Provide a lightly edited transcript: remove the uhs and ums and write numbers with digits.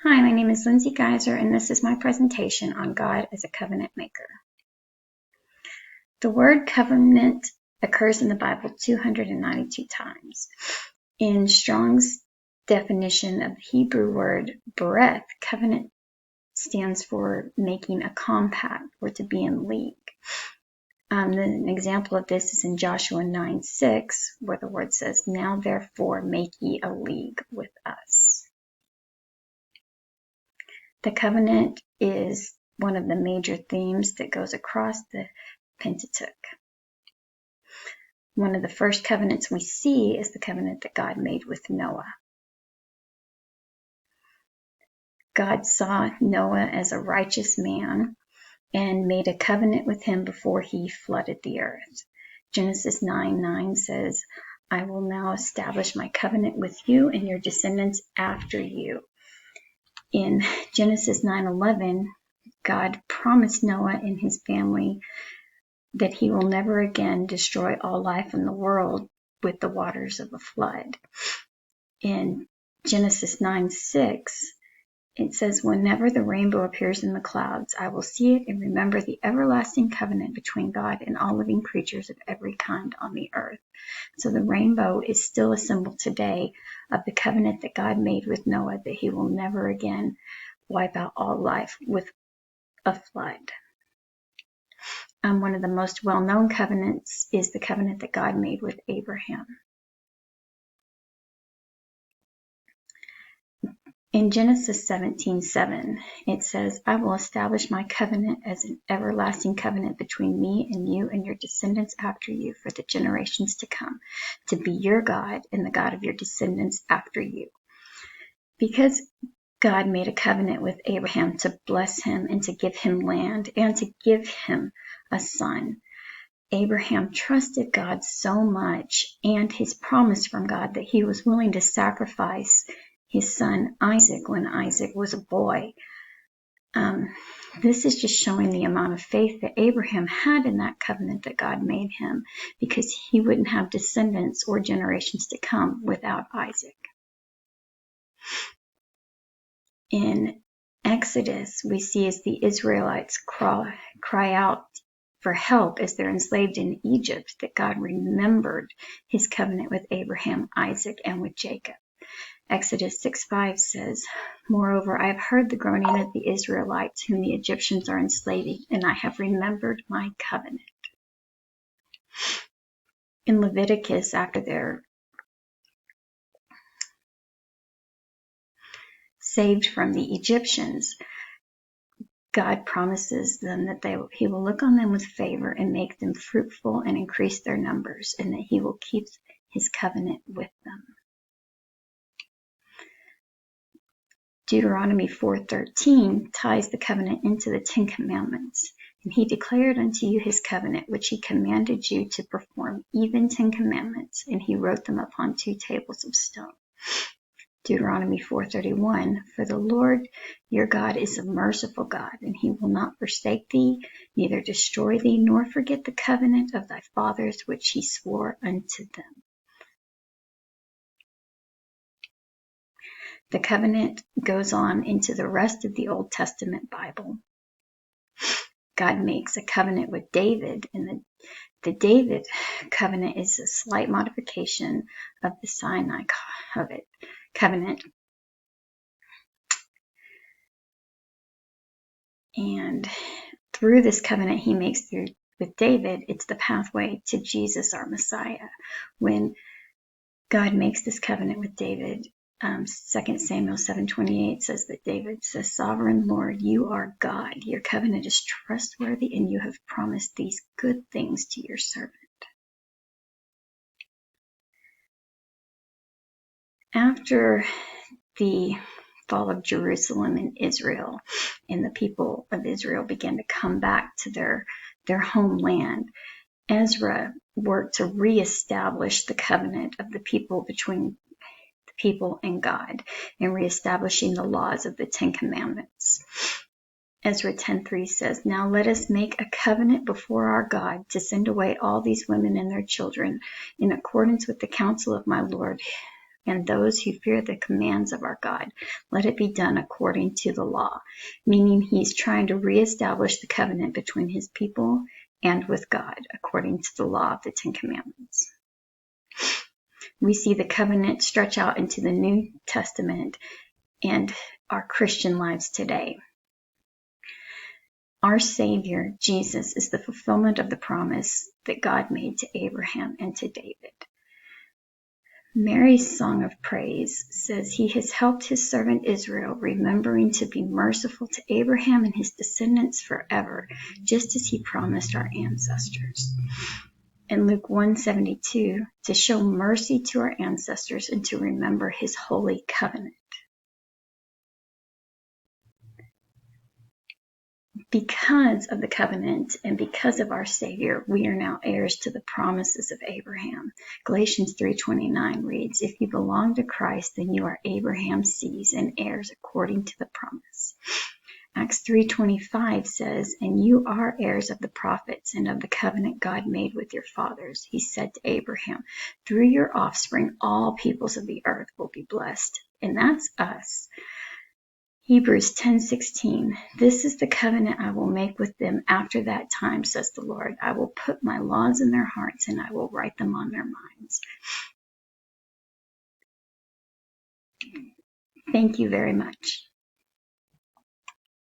Hi, my name is Lindsay Geiser, and this is my presentation on God as a covenant maker. The word covenant occurs in the Bible 292 times. In Strong's definition of the Hebrew word bereth, covenant stands for making a compact or to be in league. An example of this is in Joshua 9:6, where the word says, "Now therefore make ye a league with us." The covenant is one of the major themes that goes across the Pentateuch. One of the first covenants we see is the covenant that God made with Noah. God saw Noah as a righteous man and made a covenant with him before he flooded the earth. Genesis 9:9 says, "I will now establish my covenant with you and your descendants after you." In Genesis 9:11, God promised Noah and his family that he will never again destroy all life in the world with the waters of a flood. In Genesis 9:6, it says, "Whenever the rainbow appears in the clouds, I will see it and remember the everlasting covenant between God and all living creatures of every kind on the earth." So the rainbow is still a symbol today of the covenant that God made with Noah, that he will never again wipe out all life with a flood. One of the most well-known covenants is the covenant that God made with Abraham. In Genesis 17:7, it says, "I will establish my covenant as an everlasting covenant between me and you and your descendants after you for the generations to come, to be your God and the God of your descendants after you." Because God made a covenant with Abraham to bless him and to give him land and to give him a son, Abraham trusted God so much and his promise from God that he was willing to sacrifice his son Isaac when Isaac was a boy. This is just showing the amount of faith that Abraham had in that covenant that God made him, because he wouldn't have descendants or generations to come without Isaac. In Exodus, we see as the Israelites cry out for help as they're enslaved in Egypt, that God remembered his covenant with Abraham, Isaac, and with Jacob. Exodus 6:5 says, "Moreover, I have heard the groaning of the Israelites whom the Egyptians are enslaving, and I have remembered my covenant." In Leviticus, after they're saved from the Egyptians, God promises them that he will look on them with favor and make them fruitful and increase their numbers, and that he will keep his covenant with them. Deuteronomy 4:13 ties the covenant into the Ten Commandments. "And he declared unto you his covenant, which he commanded you to perform, even 10 commandments, and he wrote them upon 2 tables of stone." Deuteronomy 4:31, "For the Lord your God is a merciful God, and he will not forsake thee, neither destroy thee, nor forget the covenant of thy fathers, which he swore unto them." The covenant goes on into the rest of the Old Testament Bible. God makes a covenant with David, and the David covenant is a slight modification of the Sinai covenant. And through this covenant he makes with David, it's the pathway to Jesus, our Messiah. When God makes this covenant with David, 2 Samuel 7:28 says that David says, "Sovereign Lord, you are God. Your covenant is trustworthy, and you have promised these good things to your servant." After the fall of Jerusalem in Israel, and the people of Israel began to come back to their homeland, Ezra worked to reestablish the covenant of the people between the people and God, and reestablishing the laws of the 10 Commandments. Ezra 10:3 says, "Now let us make a covenant before our God to send away all these women and their children in accordance with the counsel of my Lord and those who fear the commands of our God. Let it be done according to the law. Meaning he's trying to reestablish the covenant between his people and with God, according to the law of the Ten Commandments. We see the covenant stretch out into the New Testament and our Christian lives today. Our Savior, Jesus, is the fulfillment of the promise that God made to Abraham and to David. Mary's song of praise says he has helped his servant Israel, remembering to be merciful to Abraham and his descendants forever, just as he promised our ancestors. In Luke 1:72, to show mercy to our ancestors and to remember his holy covenant. Because of the covenant and because of our Savior, we are now heirs to the promises of Abraham. Galatians 3:29 reads, "If you belong to Christ, then you are Abraham's seed and heirs according to the promise." Acts 3:25 says, "And you are heirs of the prophets and of the covenant God made with your fathers. He said to Abraham, through your offspring, all peoples of the earth will be blessed." And that's us. Hebrews 10:16, "This is the covenant I will make with them after that time, says the Lord. I will put my laws in their hearts and I will write them on their minds." Thank you very much.